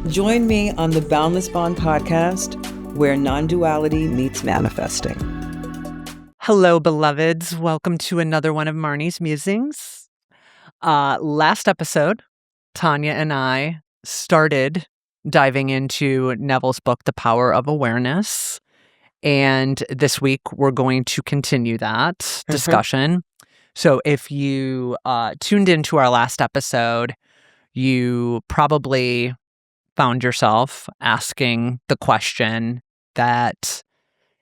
Join me on the Boundless Bond podcast, where non-duality meets manifesting. Hello, beloveds. Welcome to another one of Marnie's musings. Last episode, Tanya and I started diving into Neville's book, The Power of Awareness. And this week, we're going to continue that discussion. So if you tuned into our last episode, you probably found yourself asking the question that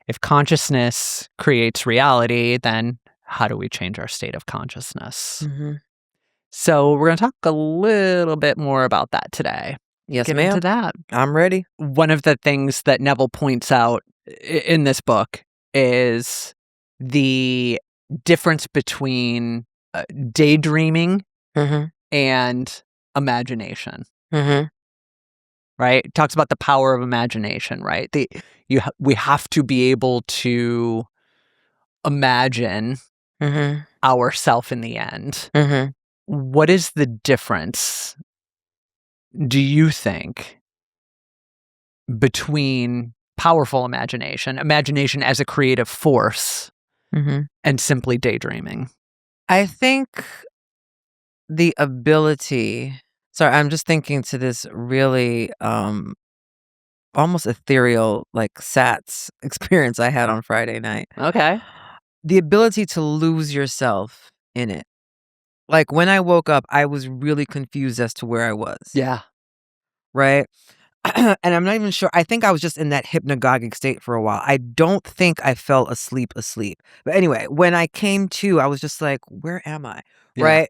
if consciousness creates reality, then how do we change our state of consciousness? So we're going to talk a little bit more about that today. Yes, Get ma'am. into that. I'm ready. One of the things that Neville points out in this book is the difference between daydreaming and imagination. Right? It talks about the power of imagination, right? We have to be able to imagine ourself in the end. What is the difference, do you think, between powerful imagination as a creative force, and simply daydreaming? I think the ability... Sorry, I'm just thinking to this really almost ethereal, like SATS experience I had on Friday night. Okay. The ability to lose yourself in it. Like when I woke up, I was really confused as to where I was. Yeah. Right? And I'm not even sure. I think I was just in that hypnagogic state for a while. I don't think I fell asleep. But anyway, when I came to, I was just like, where am I? Yeah. Right?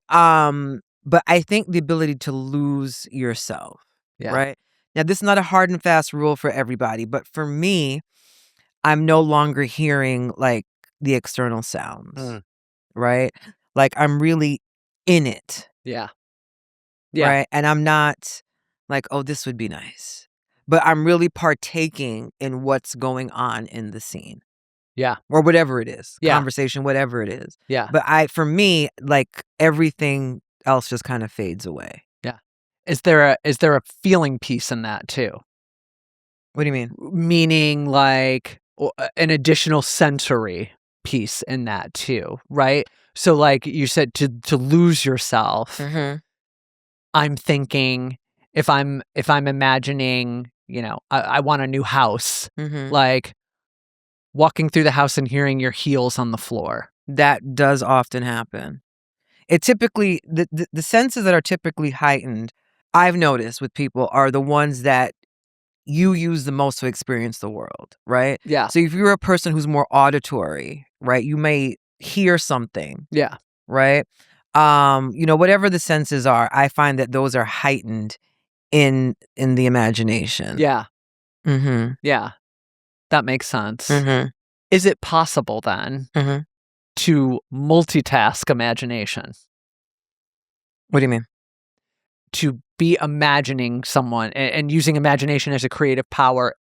But I think the ability to lose yourself, right? Now, this is not a hard and fast rule for everybody, but for me, I'm no longer hearing like the external sounds, right? Like I'm really in it. Yeah. Right? And I'm not like, oh, this would be nice. But I'm really partaking in what's going on in the scene. Yeah. Or whatever it is. Yeah. Conversation, whatever it is. Yeah. But for me, like everything else just kind of fades away. Yeah. Is there a feeling piece in that too? What do you mean? Meaning like an additional sensory piece in that too, right? So like you said, to lose yourself, I'm thinking if I'm imagining, I want a new house, like walking through the house and hearing your heels on the floor. That does often happen. It typically, the senses that are typically heightened, I've noticed with people, are the ones that you use the most to experience the world, right? Yeah. So if you're a person who's more auditory, right, you may hear something. Yeah. Right? Whatever the senses are, I find that those are heightened in the imagination. Yeah. Yeah. That makes sense. Is it possible then to multitask imagination? What do you mean? To be imagining someone and using imagination as a creative power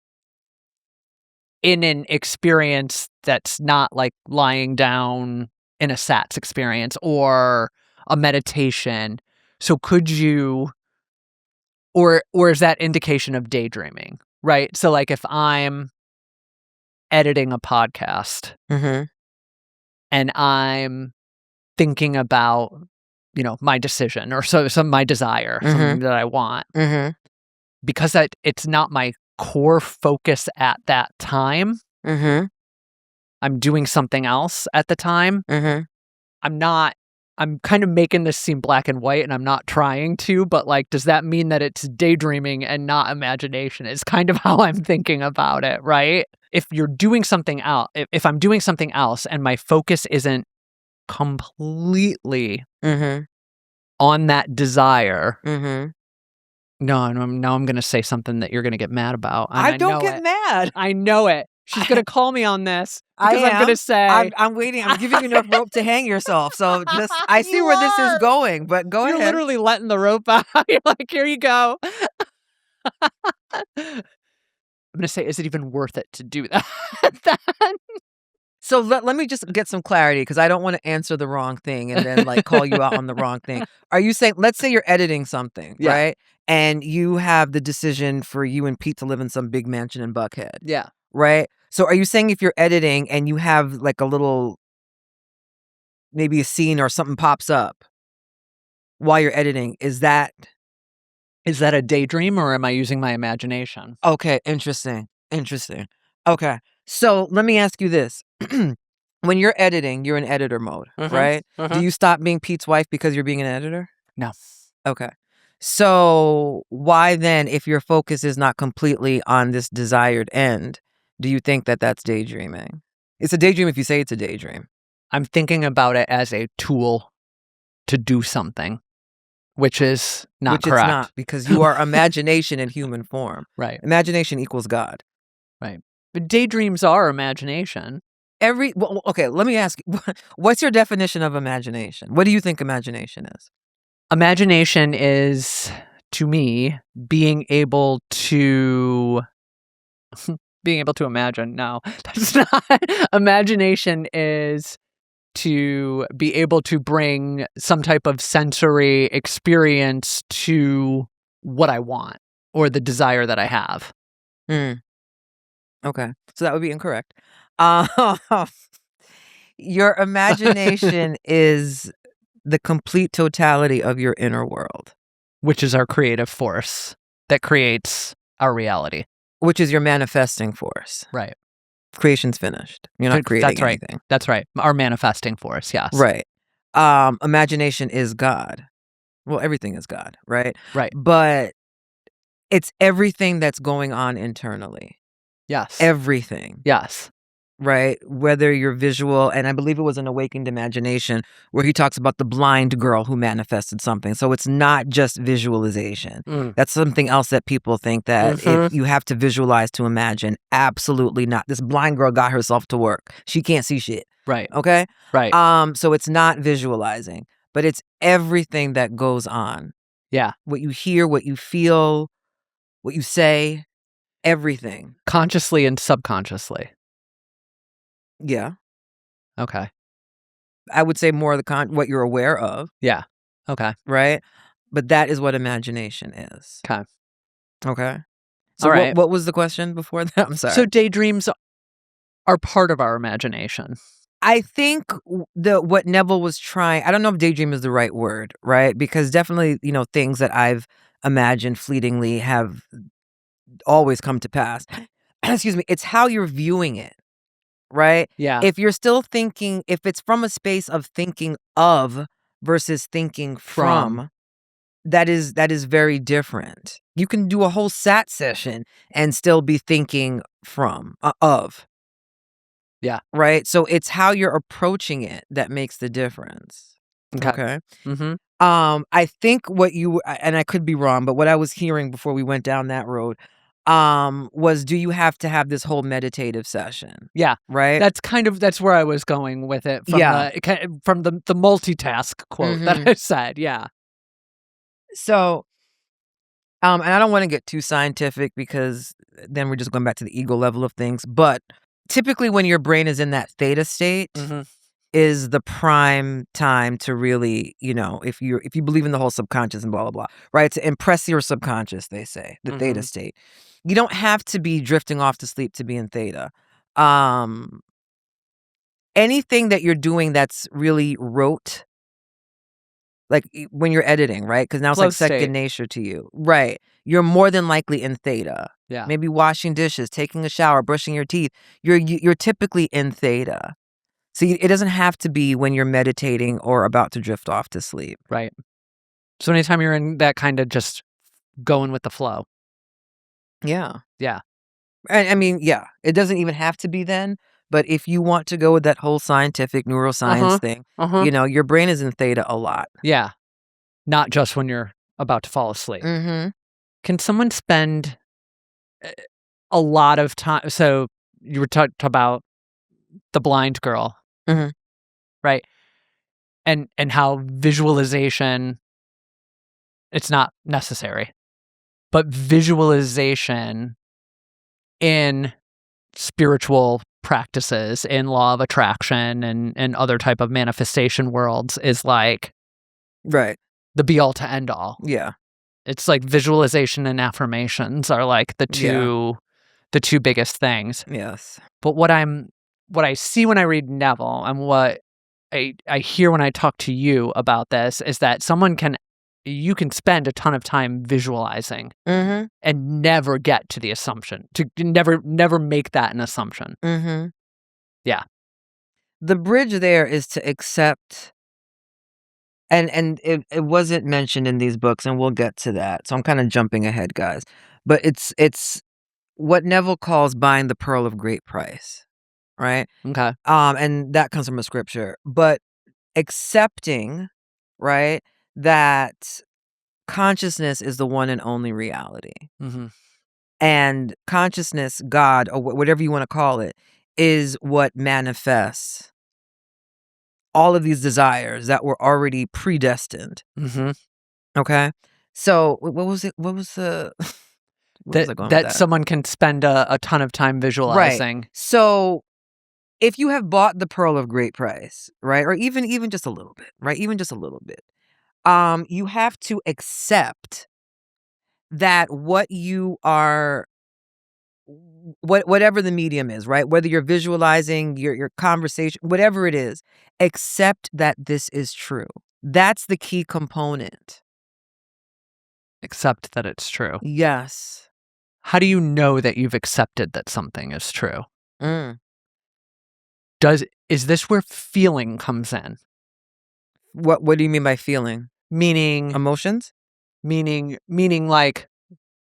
in an experience that's not like lying down in a SATS experience or a meditation. So could you, or is that indication of daydreaming, right? So like if I'm editing a podcast and I'm thinking about, my decision or my desire, something that I want, because it's not my core focus at that time. I'm doing something else at the time. I'm kind of making this seem black and white and I'm not trying to, but like, does that mean that it's daydreaming and not imagination? Is kind of how I'm thinking about it, right? If you're doing something else, if I'm doing something else and my focus isn't completely on that desire, now I'm going to say something that you're going to get mad about. I don't get mad. I know it. She's going to call me on this because I'm going to say... I'm waiting. I'm giving you enough rope to hang yourself. So just, I see where this is going, but go ahead. You're literally letting the rope out. You're like, here you go. I'm going to say, is it even worth it to do that? So let me just get some clarity, because I don't want to answer the wrong thing and then like call you out on the wrong thing. Are you saying, let's say you're editing something, Yeah. right? And you have the decision for you and Pete to live in some big mansion in Buckhead. Yeah. Right? So are you saying if you're editing and you have like a little, maybe a scene or something pops up while you're editing, is that a daydream, or am I using my imagination? okay? Interesting. Okay. So let me ask you this. When you're editing, you're in editor mode, right? Do you stop being Pete's wife because you're being an editor? No. Okay. So why then, if your focus is not completely on this desired end, do you think that that's daydreaming? It's a daydream if you say it's a daydream. I'm thinking about it as a tool to do something, which is not correct. It's not, because you are imagination in human form. Right. Imagination equals God. Right. But daydreams are imagination. Well, okay, let me ask you, what's your definition of imagination? What do you think imagination is? Imagination is, to me, being able to imagine. No, that's not. Imagination is to be able to bring some type of sensory experience to what I want or the desire that I have. Okay, so that would be incorrect. Your imagination is the complete totality of your inner world, which is our creative force that creates our reality, which is your manifesting force. Right. Creation's finished. You're not creating anything. That's right. Our manifesting force. Yes. Right. Imagination is God. Well, everything is God, right? Right. But it's everything that's going on internally. Yes. Everything. Yes. Right? Whether you're visual, and I believe it was an Awakened Imagination where he talks about the blind girl who manifested something. So it's not just visualization. That's something else that people think that if you have to visualize to imagine. Absolutely not. This blind girl got herself to work. She can't see shit. Right. Okay? Right. So it's not visualizing, but it's everything that goes on. Yeah. What you hear, what you feel, what you say, everything. Consciously and subconsciously. Yeah. Okay. I would say more of what you're aware of. Yeah. Okay. Right? But that is what imagination is. Okay. Okay. So all right. What was the question before that? I'm sorry. So daydreams are part of our imagination. I think what Neville was trying, I don't know if daydream is the right word, right? Because definitely, things that I've imagined fleetingly have always come to pass. Excuse me. It's how you're viewing it. Right? Yeah. If you're still thinking, if it's from a space of thinking of versus thinking from, that is very different. You can do a whole sat session and still be thinking from, of. Yeah. Right? So it's how you're approaching it that makes the difference. Okay. I think and I could be wrong, but what I was hearing before we went down that road was, do you have to have this whole meditative session? Yeah. Right? That's where I was going with it from the multitask quote that I said. Yeah. So, and I don't want to get too scientific because then we're just going back to the ego level of things, but typically when your brain is in that theta state is the prime time to really, if you believe in the whole subconscious and blah, blah, blah, right? To impress your subconscious, they say, the theta state. You don't have to be drifting off to sleep to be in theta. Anything that you're doing that's really rote, like when you're editing, right? Because now it's like second nature to you. Right. You're more than likely in theta. Yeah. Maybe washing dishes, taking a shower, brushing your teeth. You're typically in theta. So it doesn't have to be when you're meditating or about to drift off to sleep. Right. So anytime you're in that kind of just going with the flow. Yeah. Yeah. And I mean, yeah, it doesn't even have to be then. But if you want to go with that whole scientific neuroscience thing, your brain is in theta a lot. Yeah. Not just when you're about to fall asleep. Can someone spend a lot of time? So you were talking about the blind girl, right? And how visualization, it's not necessary, but visualization in spiritual practices in law of attraction and other type of manifestation worlds is like Right. the be all to end all. Yeah. It's like visualization and affirmations are like the two biggest things. Yes. But what I see when I read Neville and what I hear when I talk to you about this is that you can spend a ton of time visualizing Mm-hmm. and never get to the assumption, to never make that an assumption. Mm-hmm. Yeah. The bridge there is to accept, and it wasn't mentioned in these books, and we'll get to that. So I'm kind of jumping ahead, guys. But it's what Neville calls buying the pearl of great price, right? Okay. And that comes from a scripture. But accepting, right, that consciousness is the one and only reality. Mm-hmm. And consciousness, God, or whatever you want to call it, is what manifests all of these desires that were already predestined. Mm-hmm. Okay? So, what was it? What was the... where was I going with that? Someone can spend a ton of time visualizing. Right. So, if you have bought the pearl of great price, right, or even just a little bit, right, even just a little bit, you have to accept that what you are, whatever the medium is, right, whether you're visualizing your conversation, whatever it is, accept that this is true. That's the key component. Accept that it's true. Yes. How do you know that you've accepted that something is true? Mm. Is this where feeling comes in? What do you mean by feeling? Meaning Emotions? meaning like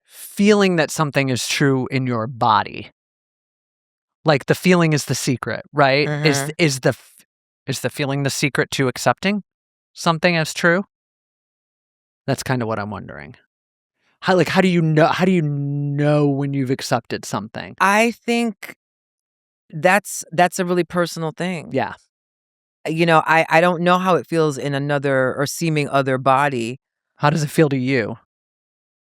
feeling that something is true in your body. Like the feeling is the secret, right? Mhm. Is the feeling the secret to accepting something as true? That's kind of what I'm wondering. How do you know when you've accepted something? I think that's a really personal thing. Yeah. You know, I don't know how it feels in another or seeming other body. How does it feel to you?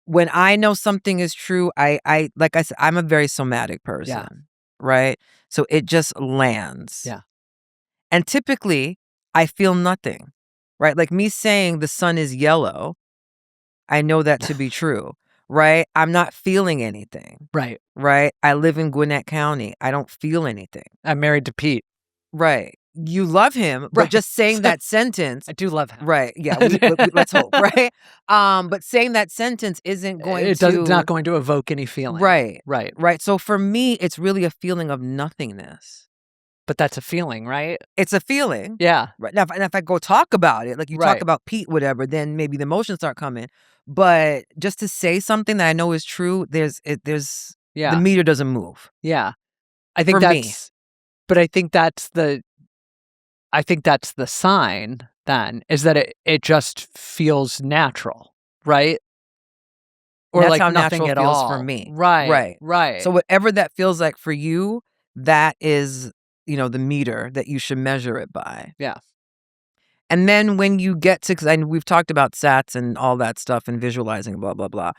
When I know something is true, I like I said, I'm a very somatic person, right? So it just lands. Yeah. And typically, I feel nothing, right? Like me saying the sun is yellow, I know that to be true, right? I'm not feeling anything, Right. right? I live in Gwinnett County. I don't feel anything. I'm married to Pete. Right. You love him, but Right. just saying that sentence. I do love him. Right. Yeah. Let's hope. Right. But saying that sentence isn't going It's not going to evoke any feeling. Right. Right. Right. So for me, it's really a feeling of nothingness. But that's a feeling, right? It's a feeling. Yeah. Right. Now, if I go talk about it, like you talk Right. about Pete, whatever, then maybe the emotions start coming. But just to say something that I know is true, there's Yeah. the meter doesn't move. Yeah. I think For me. But I think that's the sign then, is that it just feels natural, right? Or That's like how nothing natural at feels all. for me. Right. Right. So whatever that feels like for you, that is, the meter that you should measure it by. Yeah. And then when you get to, because we've talked about SATs and all that stuff and visualizing, blah, blah, blah.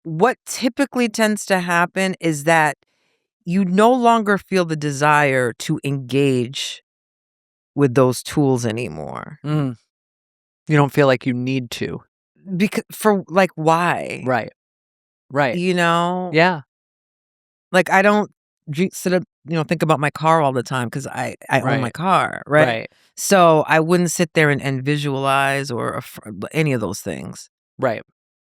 What typically tends to happen is that you no longer feel the desire to engage with those tools anymore. You don't feel like you need to. Because why? Right. Right. Yeah. Like I don't sit up, think about my car all the time because I own my car, right? Right. So I wouldn't sit there and visualize or any of those things. Right.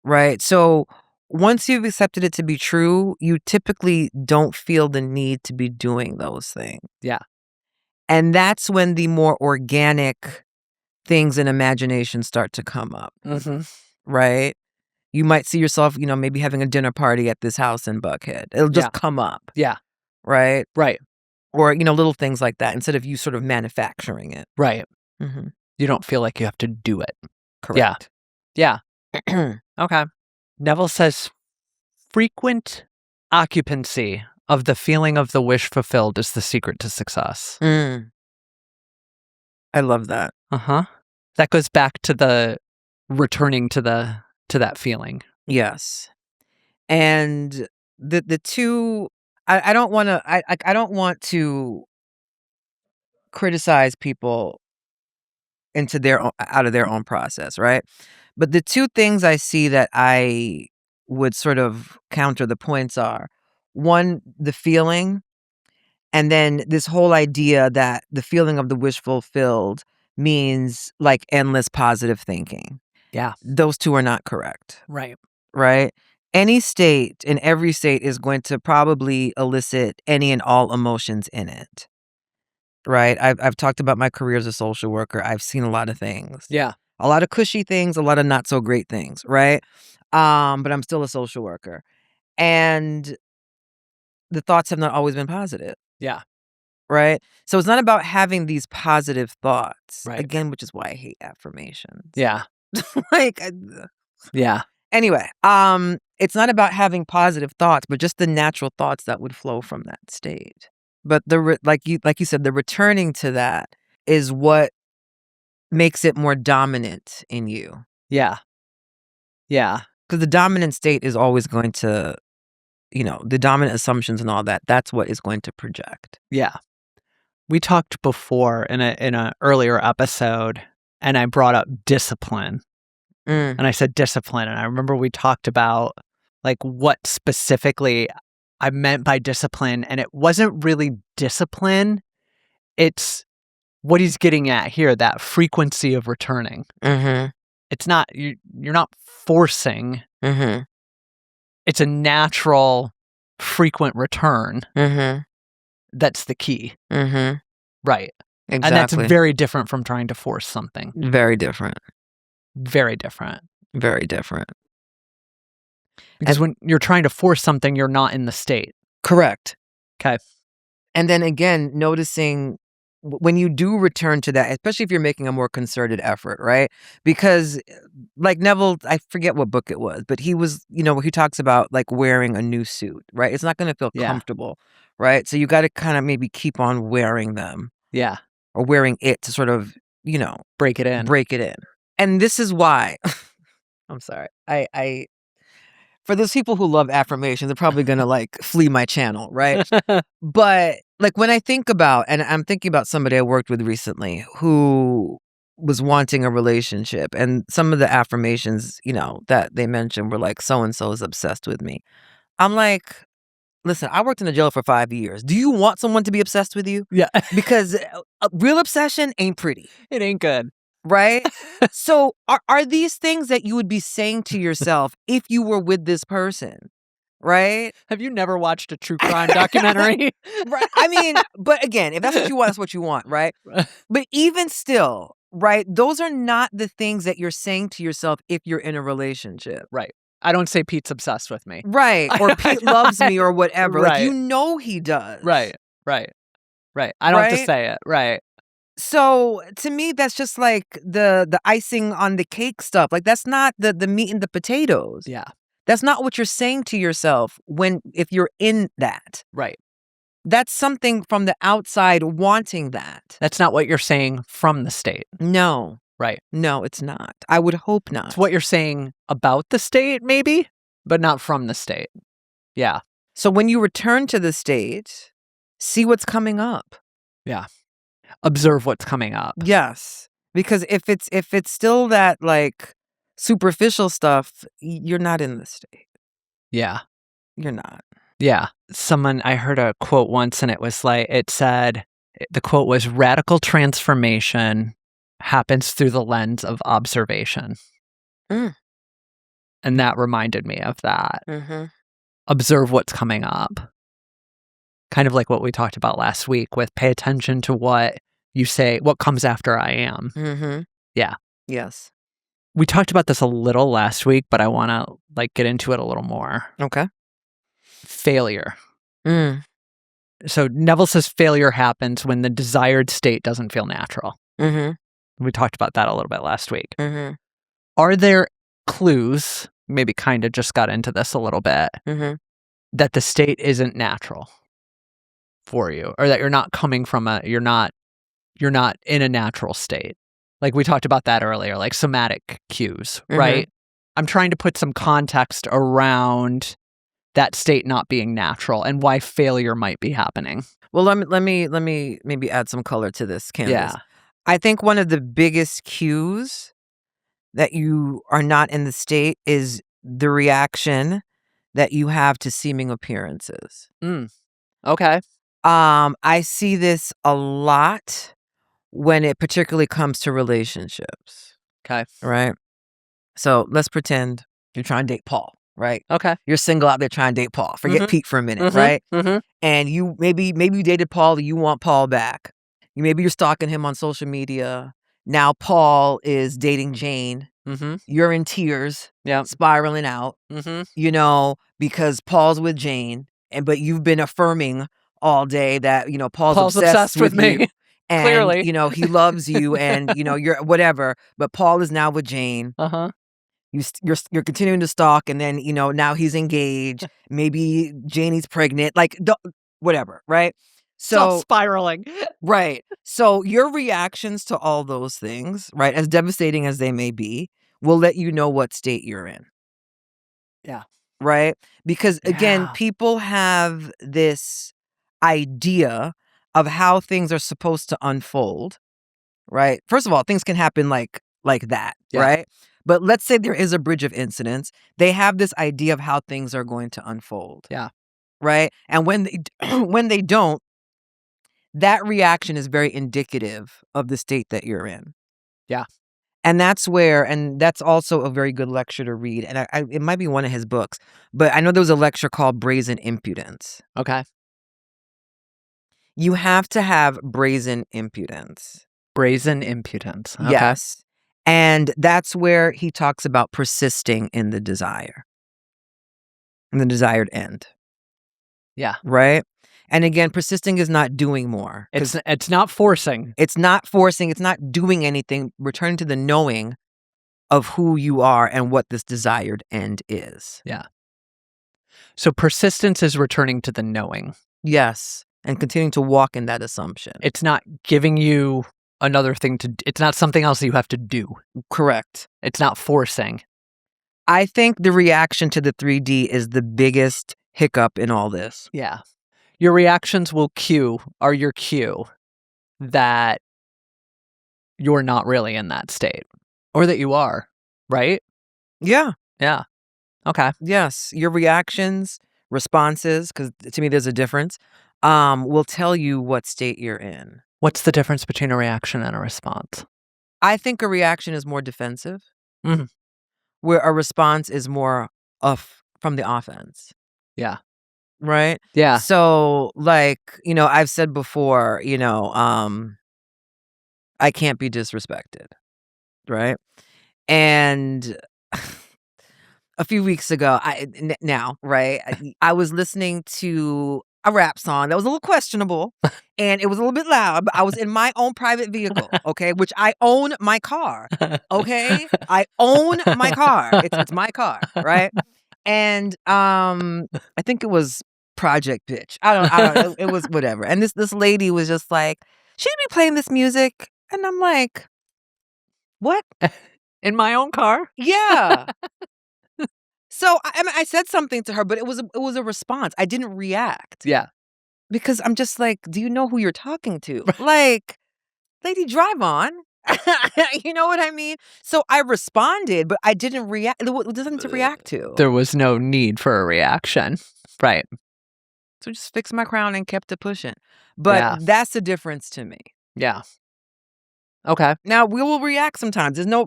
Right. So once you've accepted it to be true, you typically don't feel the need to be doing those things. Yeah. And that's when the more organic things in imagination start to come up. Mm-hmm. Right. You might see yourself, maybe having a dinner party at this house in Buckhead. It'll just come up. Yeah. Right. Right. Or, little things like that instead of you sort of manufacturing it. Right. Mm-hmm. You don't feel like you have to do it. Correct. Yeah. Okay. Neville says frequent occupancy of the feeling of the wish fulfilled is the secret to success. I love that. Uh-huh. That goes back to the returning to that feeling. Yes. And the two, I don't want to. I don't want to criticize people out of their own process, right? But the two things I see that I would sort of counter the points are, one, the feeling, and then this whole idea that the feeling of the wish fulfilled means like endless positive thinking. Yeah. Those two are not correct. Right. Right? Any state in every state is going to probably elicit any and all emotions in it. Right? I've talked about my career as a social worker. I've seen a lot of things. Yeah. A lot of cushy things, a lot of not so great things, right? But I'm still a social worker. And the thoughts have not always been positive. Yeah. Right? So it's not about having these positive thoughts. Right. Again, which is why I hate affirmations. Yeah. Like, yeah. Anyway, it's not about having positive thoughts, but just the natural thoughts that would flow from that state. But like you said, the returning to that is what makes it more dominant in you. Yeah. Yeah. Because the dominant state is always going to, the dominant assumptions and all that, that's what is going to project. Yeah. We talked before in a earlier episode, and I brought up discipline. And I said discipline, and I remember we talked about like what specifically I meant by discipline, and it wasn't really discipline. It's what he's getting at here, that frequency of returning. Mm-hmm. It's not, you're not forcing. Mm-hmm. It's a natural, frequent return. Mm-hmm. That's the key. Mm-hmm. Right. Exactly. And that's very different from trying to force something. Very different. Very different. Very different. Because when you're trying to force something, you're not in the state. Correct. Okay. And then again, noticing when you do return to that, especially if you're making a more concerted effort, right? Because like Neville, I forget what book it was, but he was, he talks about like wearing a new suit, right? It's not going to feel comfortable, right? So you got to kind of maybe keep on wearing them. Yeah. Or wearing it to sort of, break it in. And this is why, I'm sorry, I for those people who love affirmations, they're probably going to like flee my channel, right? But like when I think about, and I'm thinking about somebody I worked with recently who was wanting a relationship, and some of the affirmations, that they mentioned were like, so-and-so is obsessed with me. I'm like, listen, I worked in a jail for 5 years. Do you want someone to be obsessed with you? Yeah. Because real obsession ain't pretty. It ain't good. Right? So are these things that you would be saying to yourself if you were with this person? Right? Have you never watched a true crime documentary? Right. I mean, but again, if that's what you want, that's what you want, right? But even still, right, those are not the things that you're saying to yourself if you're in a relationship. Right. I don't say Pete's obsessed with me. Right. Or Pete loves me or whatever. Right. Like, he does. Right. I don't have to say it. Right. So to me, that's just like the icing on the cake stuff. Like that's not the meat and the potatoes. Yeah. That's not what you're saying to yourself if you're in that. Right. That's something from the outside wanting that. That's not what you're saying from the state. No. Right. No, it's not. I would hope not. It's what you're saying about the state, maybe, but not from the state. Yeah. So when you return to the state, see what's coming up. Yeah. Observe what's coming up. Yes. Because if it's still that like superficial stuff, you're not in the state. Yeah. You're not. Yeah. I heard a quote once, and it said, the quote was, radical transformation happens through the lens of observation. And that reminded me of that. Mm-hmm. Observe what's coming up. Kind of like what we talked about last week with pay attention to what you say, what comes after I am. Mm-hmm. Yeah. Yes. We talked about this a little last week, but I want to like get into it a little more. Okay. Failure. So Neville says failure happens when the desired state doesn't feel natural. Mm-hmm. We talked about that a little bit last week. Mm-hmm. Are there clues, maybe kind of just got into this a little bit, that the state isn't natural for you, or that you're not coming from you're not in a natural state? Like we talked about that earlier, like somatic cues, right? I'm trying to put some context around that state not being natural and why failure might be happening. Well, let me maybe add some color to this canvas. Yeah. I think one of the biggest cues that you are not in the state is the reaction that you have to seeming appearances. Okay. I see this a lot when it particularly comes to relationships. Okay. Right? So let's pretend you're trying to date Paul, right? Okay. You're single out there trying to date Paul. Forget Pete for a minute, right? And you maybe you dated Paul and you want Paul back. Maybe you're stalking him on social media. Now Paul is dating Jane. You're in tears, spiraling out, because Paul's with Jane, but you've been affirming all day that, Paul's obsessed with me. And, Clearly. he loves you and, you're whatever. But Paul is now with Jane. You're continuing to stalk, and then, now he's engaged. Maybe Janie's pregnant, whatever, right? So it's all spiraling. Right. So your reactions to all those things, right, as devastating as they may be, will let you know what state you're in. Yeah. Right? Because again, people have this idea of how things are supposed to unfold, right? First of all, things can happen like that, right? But let's say there is a bridge of incidents. They have this idea of how things are going to unfold. Yeah. Right? And when they don't, that reaction is very indicative of the state that you're in. Yeah. And that's also a very good lecture to read. And it might be one of his books, but I know there was a lecture called Brazen Impudence. Okay. You have to have brazen impudence. Brazen impudence. Okay. Yes. And that's where he talks about persisting in the desire, in the desired end. Yeah. Right? And again, persisting is not doing more. It's not forcing. It's not forcing. It's not doing anything. Returning to the knowing of who you are and what this desired end is. Yeah. So persistence is returning to the knowing. Yes. And continuing to walk in that assumption. It's not giving you another thing it's not something else that you have to do. Correct. It's not forcing. I think the reaction to the 3D is the biggest hiccup in all this. Yeah. Your reactions are your cue that you're not really in that state, or that you are, right? Yeah. Yeah. Okay. Yes. Your reactions, responses, because to me there's a difference, will tell you what state you're in. What's the difference between a reaction and a response? I think a reaction is more defensive, where a response is more from the offense. Yeah. Right? Yeah. So, I've said before, I can't be disrespected. Right? And a few weeks ago, I was listening to a rap song that was a little questionable and it was a little bit loud, but I was in my own private vehicle, okay, which I own my car, okay? I own my car. It's my car, right? And I think it was Project Bitch. I don't it was whatever. And this lady was just like, "Should you be playing this music?" And I'm like, "What?" In my own car? Yeah. So I said something to her, but it was a response. I didn't react. Yeah. Because I'm just like, do you know who you're talking to? Like, lady, drive on. You know what I mean? So I responded, but I didn't react. There was nothing to react to. There was no need for a reaction. Right. So just fixed my crown and kept it pushing. But that's the difference to me. Yeah. Okay. Now we will react sometimes. There's no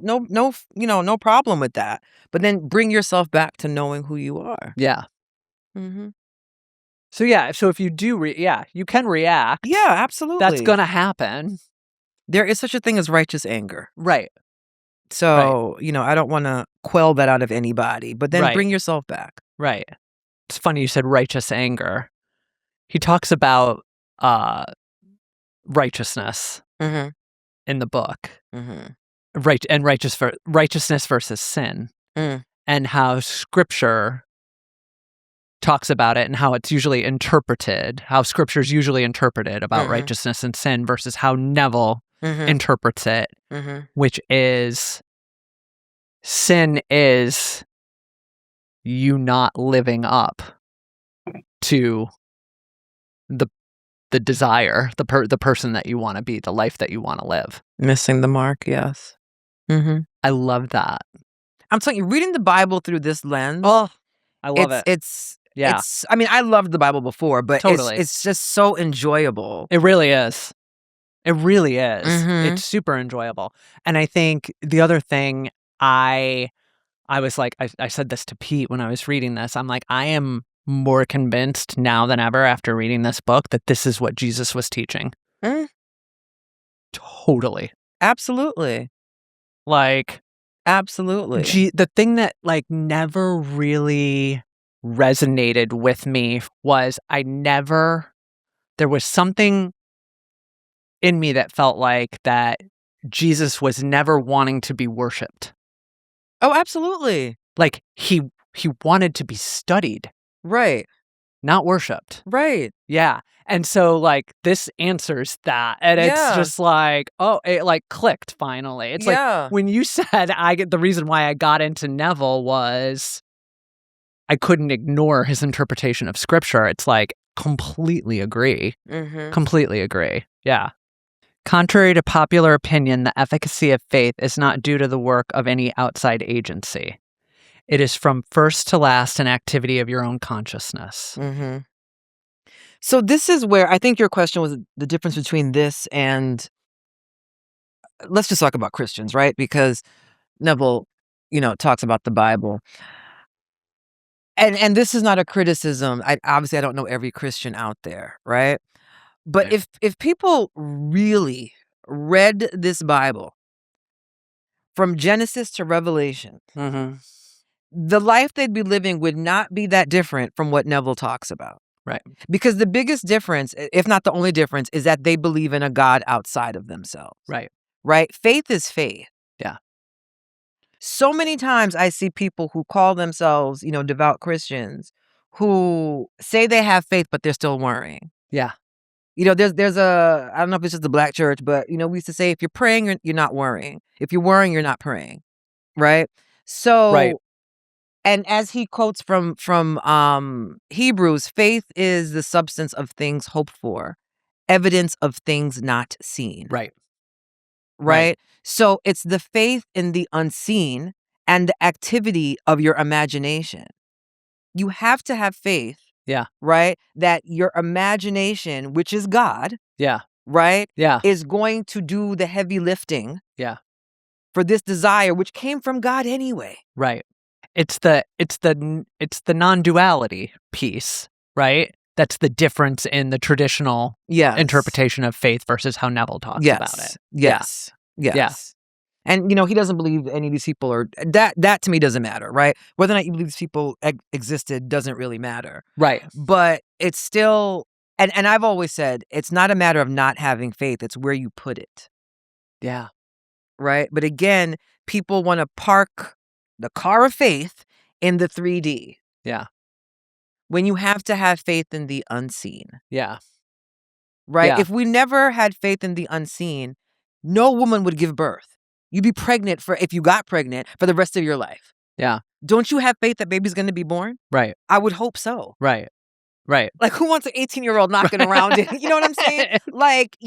problem with that. But then bring yourself back to knowing who you are. Yeah. Mm-hmm. So if you do, you can react. Yeah, absolutely. That's gonna happen. There is such a thing as righteous anger. Right. So, I don't want to quell that out of anybody, but then bring yourself back. Right. It's funny you said righteous anger. He talks about righteousness in the book. Right, and righteousness versus sin. And how scripture talks about it and how it's usually interpreted, how scripture is usually interpreted about righteousness and sin versus how Neville interprets it, which is sin is you not living up to the desire, the person that you want to be, the life that you want to live. Missing the mark, yes. Mm-hmm. I love that. I'm telling you, reading the Bible through this lens. Oh, I love it. It's I mean, I loved the Bible before, but Totally. it's just so enjoyable. It really is. It really is. Mhm. It's super enjoyable. And I think the other thing I was like, I said this to Pete when I was reading this. I'm like, I am more convinced now than ever after reading this book that this is what Jesus was teaching. Mm. Totally. Absolutely. Like, absolutely. The thing that like never really resonated with me was there was something in me that felt like that Jesus was never wanting to be worshipped. Oh, absolutely. Like he wanted to be studied. Right. Not worshipped. Right. Yeah. And so like this answers that. And it's just like, oh, it like clicked finally. It's like when you said the reason why I got into Neville was I couldn't ignore his interpretation of scripture. It's like completely agree. Mm-hmm. Completely agree. Yeah. Contrary to popular opinion, the efficacy of faith is not due to the work of any outside agency. It is from first to last an activity of your own consciousness. Mm-hmm. So this is where I think your question was the difference between this and, let's just talk about Christians, right? Because Neville, talks about the Bible. And this is not a criticism. Obviously I don't know every Christian out there, right? But Right. if people really read this Bible from Genesis to Revelation, Mm-hmm. the life they'd be living would not be that different from what Neville talks about. Right. Because the biggest difference, if not the only difference, is that they believe in a God outside of themselves. Right. Right? Faith is faith. Yeah. So many times I see people who call themselves, devout Christians who say they have faith, but they're still worrying. Yeah. There's I don't know if it's just the black church, but, we used to say if you're praying, you're not worrying. If you're worrying, you're not praying. Right? So, right. And as he quotes from Hebrews, faith is the substance of things hoped for, evidence of things not seen. Right. Right? So it's the faith in the unseen and the activity of your imagination. You have to have faith. Yeah. Right? That your imagination, which is God. Yeah. Right? Yeah. Is going to do the heavy lifting. Yeah. For this desire, which came from God anyway. Right. It's the non-duality piece, right? That's the difference in the traditional interpretation of faith versus how Neville talks about it. Yes. And, he doesn't believe any of these people are... That to me doesn't matter, right? Whether or not you believe these people existed doesn't really matter. Right. But it's still... And I've always said, it's not a matter of not having faith. It's where you put it. Yeah. Right? But again, people want to park the car of faith in the 3D. Yeah. When you have to have faith in the unseen. Yeah. Right? Yeah. If we never had faith in the unseen, no woman would give birth. You'd be pregnant if you got pregnant for the rest of your life. Yeah. Don't you have faith that baby's going to be born? Right. I would hope so. Right. Right. Like, who wants an 18-year-old knocking around it? You know what I'm saying? Like,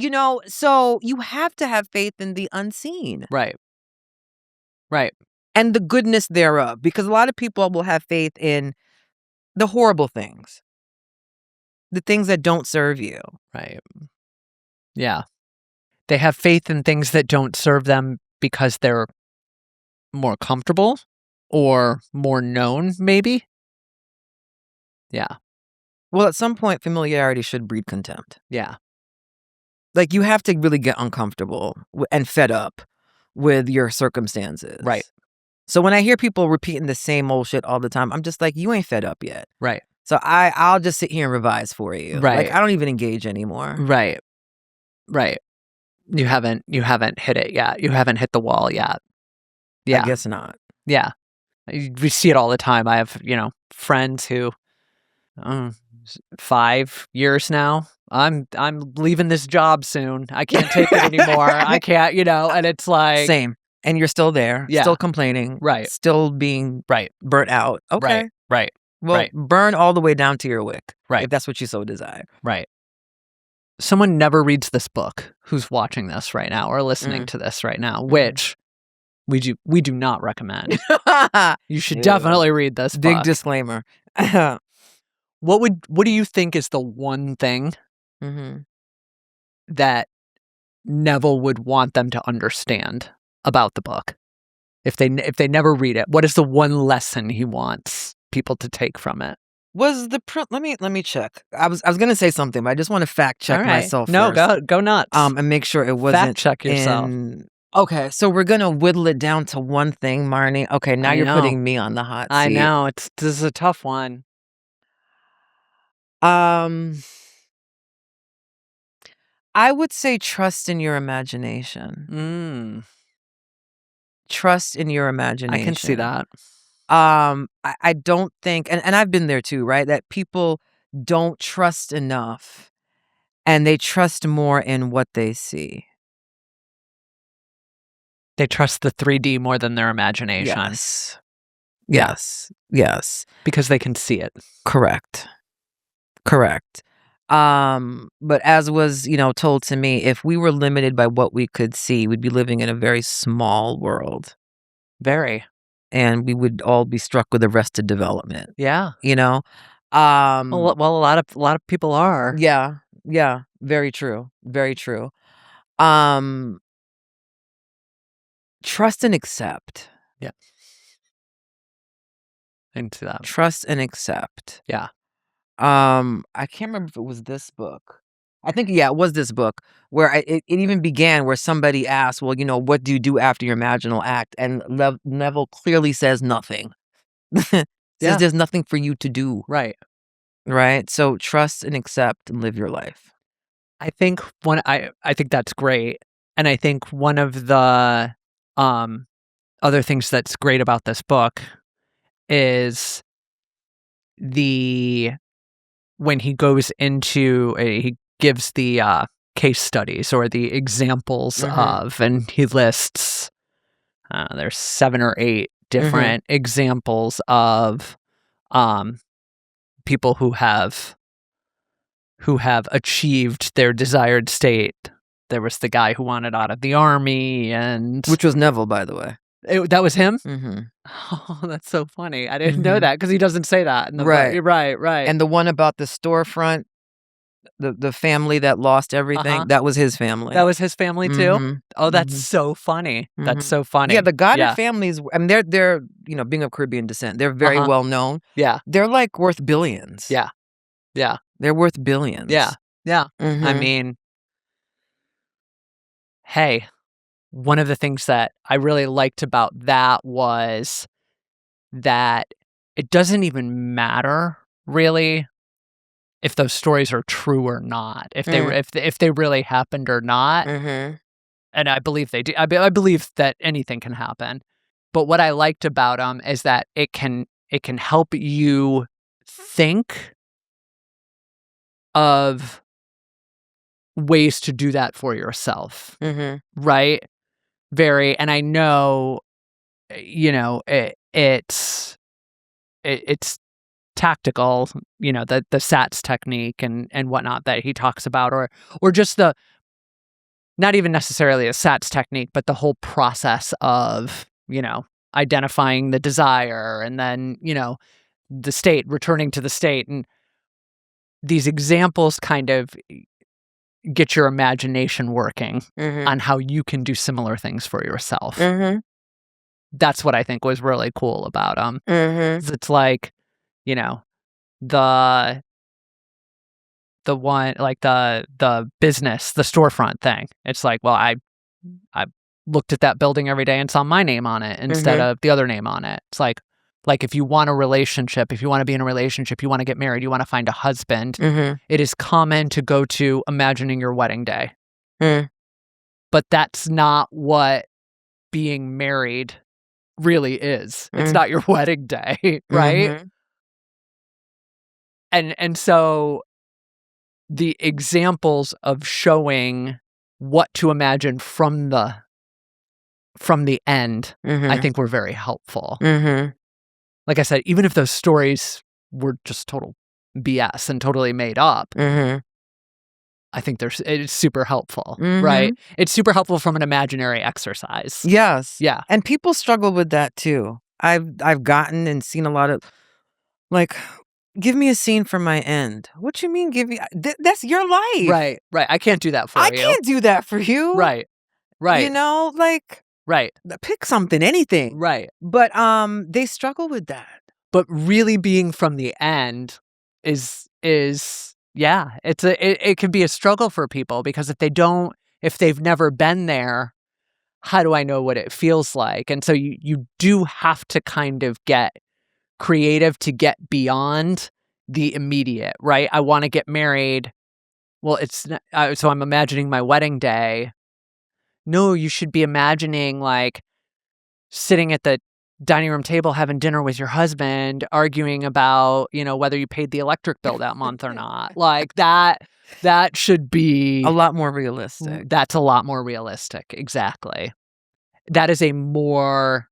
so you have to have faith in the unseen. Right. Right. And the goodness thereof. Because a lot of people will have faith in the horrible things. The things that don't serve you. Right. Yeah. They have faith in things that don't serve them because they're more comfortable or more known, maybe. Yeah. Well, at some point, familiarity should breed contempt. Yeah. Like, you have to really get uncomfortable and fed up with your circumstances. Right. So when I hear people repeating the same old shit all the time, I'm just like, you ain't fed up yet. Right. So I'll just sit here and revise for you. Right. Like, I don't even engage anymore. Right. Right. You haven't hit it yet. You haven't hit the wall yet. Yeah. I guess not. Yeah. We see it all the time. I have, friends who 5 years now. I'm leaving this job soon. I can't take it anymore. I can't, and it's like same. And you're still there, still complaining, right? Still being burnt out. Okay, right. Well, Right. burn all the way down to your wick. Right. If that's what you so desire. Right. Someone never reads this book who's watching this right now or listening to this right now, which we do not recommend. You should definitely read this Big book. disclaimer. What do you think is the one thing that Neville would want them to understand about the book? If they never read it, what is the one lesson he wants people to take from it? Was the let me check. I was gonna say something, but I just want to fact check myself No, first. go nuts. And make sure it wasn't fact check yourself. Okay, so we're gonna whittle it down to one thing, Marnie. Okay, now you're putting me on the hot seat. I know this is a tough one. I would say trust in your imagination. Trust in your imagination. I can see that. I don't think, and I've been there too, right? That people don't trust enough, and they trust more in what they see. They trust the 3D more than their imagination. Yes. Because they can see it. Correct. But as was, told to me, if we were limited by what we could see, we'd be living in a very small world. Very. And we would all be struck with arrested development. Yeah. Well, a lot of people are. Yeah. Very true. Trust and accept. Yeah. Into that. Trust and accept. Yeah. I can't remember if it was this book. I think, it was this book where it even began where somebody asked, well, what do you do after your imaginal act? And Neville clearly says nothing. Says there's nothing for you to do. Right. So trust and accept and live your life. I think I think that's great. And I think one of the other things that's great about this book is when he goes into he gives the case studies or the examples of, and he lists there's 7 or 8 different examples of people who have achieved their desired state. There was the guy who wanted out of the army, which was Neville, by the way. That was him? Oh, that's so funny. I didn't know that because he doesn't say that in the book. Right. And the one about the storefront, the family that lost everything, that was his family. That was his family too? Oh, that's so funny. That's so funny. Yeah, the Goddard families, I mean, they're being of Caribbean descent, they're very well known. Yeah. They're like worth billions. Yeah. They're worth billions. Yeah. I mean, hey, one of the things that I really liked about that was that it doesn't even matter really if those stories are true or not, if they really happened or not. And I believe they do. I believe that anything can happen. But what I liked about them is that it can help you think of ways to do that for yourself. Right? Very. And I know, it's tactical, the SATS technique and whatnot that he talks about, or just not even necessarily a SATS technique, but the whole process of, identifying the desire and then, the state, returning to the state. And these examples kind of get your imagination working on how you can do similar things for yourself. That's what I think was really cool about them. It's like, the one, like the business, the storefront thing. It's like, well, I looked at that building every day and saw my name on it instead of the other name on it. It's like if you want a relationship, if you want to be in a relationship, you want to get married, you want to find a husband, it is common to go to imagining your wedding day. But that's not what being married really is. It's not your wedding day, right? And so the examples of showing what to imagine from the end, I think were very helpful. Like I said, even if those stories were just total BS and totally made up. Mm-hmm. I think it's super helpful, Mm-hmm. right? It's super helpful from an imaginary exercise. Yes. Yeah. And people struggle with that too. I've gotten and seen a lot of like, give me a scene from my end. What you mean give me that's your life. Right. I can't do that for I you. can't do that for you. Right. You know, like Right. pick something, anything. Right. But they struggle with that. But really being from the end is yeah, it can be a struggle for people, because if they've never been there, how do I know what it feels like? And so you do have to kind of get creative to get beyond the immediate, right? I want to get married. Well, it's not, so I'm imagining my wedding day. No, you should be imagining like sitting at the dining room table having dinner with your husband, arguing about, whether you paid the electric bill that month or not. Like that should be a lot more realistic. That's a lot more realistic. Exactly. That is a more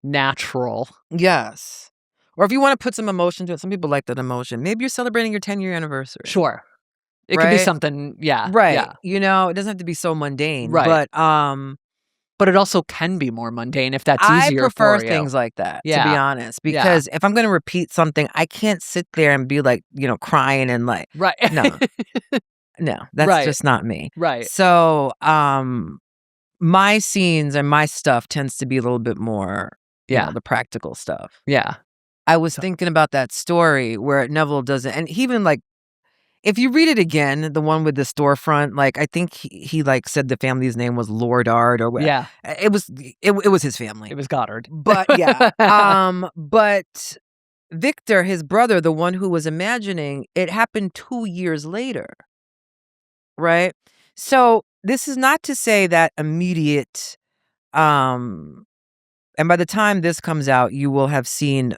natural. Yes. Or if you want to put some emotion to it, some people like that emotion. Maybe you're celebrating your 10-year anniversary. Sure. It could be something, yeah. Right. Yeah. It doesn't have to be so mundane. Right. But it also can be more mundane if that's easier for you. I prefer things like that, to be honest. Because if I'm going to repeat something, I can't sit there and be like, crying and like, right. No, that's just not me. Right. So, my scenes and my stuff tends to be a little bit more, the practical stuff. Yeah. I was thinking about that story where Neville doesn't, and he even like, if you read it again, the one with the storefront, like I think he like said the family's name was Lordard or whatever. Yeah. It was his family. It was Goddard. But yeah. But Victor, his brother, the one who was imagining, it happened 2 years later. Right? So this is not to say that immediate and by the time this comes out, you will have seen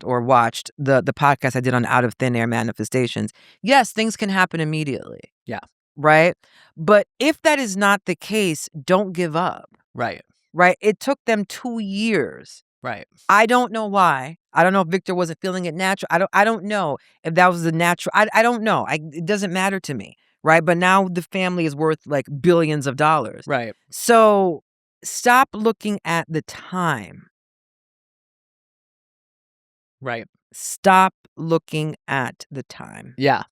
or watched the podcast I did on out of thin air manifestations. Yes, things can happen immediately. Yeah. Right? But if that is not the case, don't give up. Right. Right? It took them 2 years. Right. I don't know why. I don't know if Victor wasn't feeling it natural. I don't know if that was the natural. I don't know. It doesn't matter to me. Right? But now the family is worth like billions of dollars. Right. So stop looking at the time. Right. Stop looking at the time. Yeah.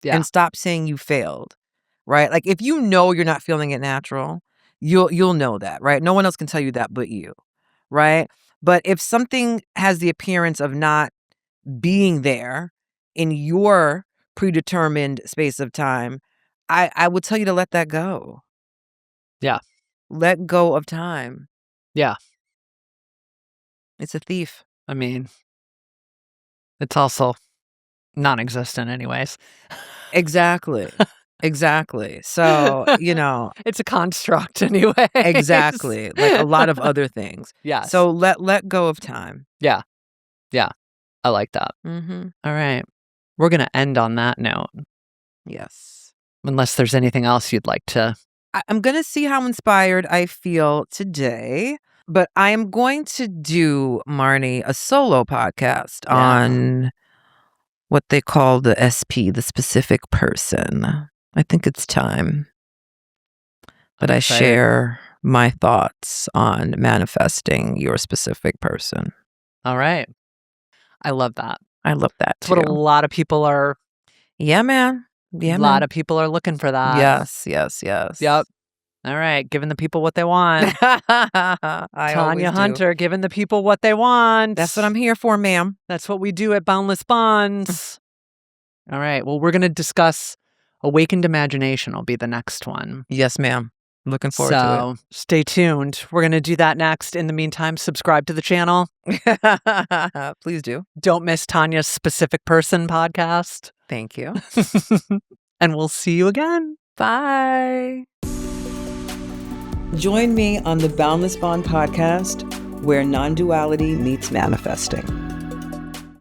Yeah. And stop saying you failed. Right? Like if you know you're not feeling it natural, you'll know that, right? No one else can tell you that but you. Right? But if something has the appearance of not being there in your predetermined space of time, I would tell you to let that go. Yeah. Let go of time. Yeah. It's a thief. I mean, it's also non-existent anyways. Exactly. Exactly. So, it's a construct anyway. Exactly. Like a lot of other things. Yeah. So let go of time. Yeah. Yeah. I like that. Mm-hmm. All right. We're going to end on that note. Yes. Unless there's anything else you'd like to. I'm going to see how inspired I feel today, but I am going to do, Marnie, a solo podcast on what they call the SP, the specific person. I think it's time that I share my thoughts on manifesting your specific person. All right. I love that. I love that too. That's what a lot of people are. Yeah, man. Yeah, a lot of people are looking for that. Yes. Yep. All right. Giving the people what they want. Tanya Hunter, giving the people what they want. That's what I'm here for, ma'am. That's what we do at Boundless Bonds. All right. Well, we're going to discuss Awakened Imagination will be the next one. Yes, ma'am. Looking forward to it. So stay tuned. We're going to do that next. In the meantime, subscribe to the channel. Please do. Don't miss Tanya's Specific Person podcast. Thank you. And we'll see you again. Bye. Join me on the Boundless Bond podcast, where non-duality meets manifesting.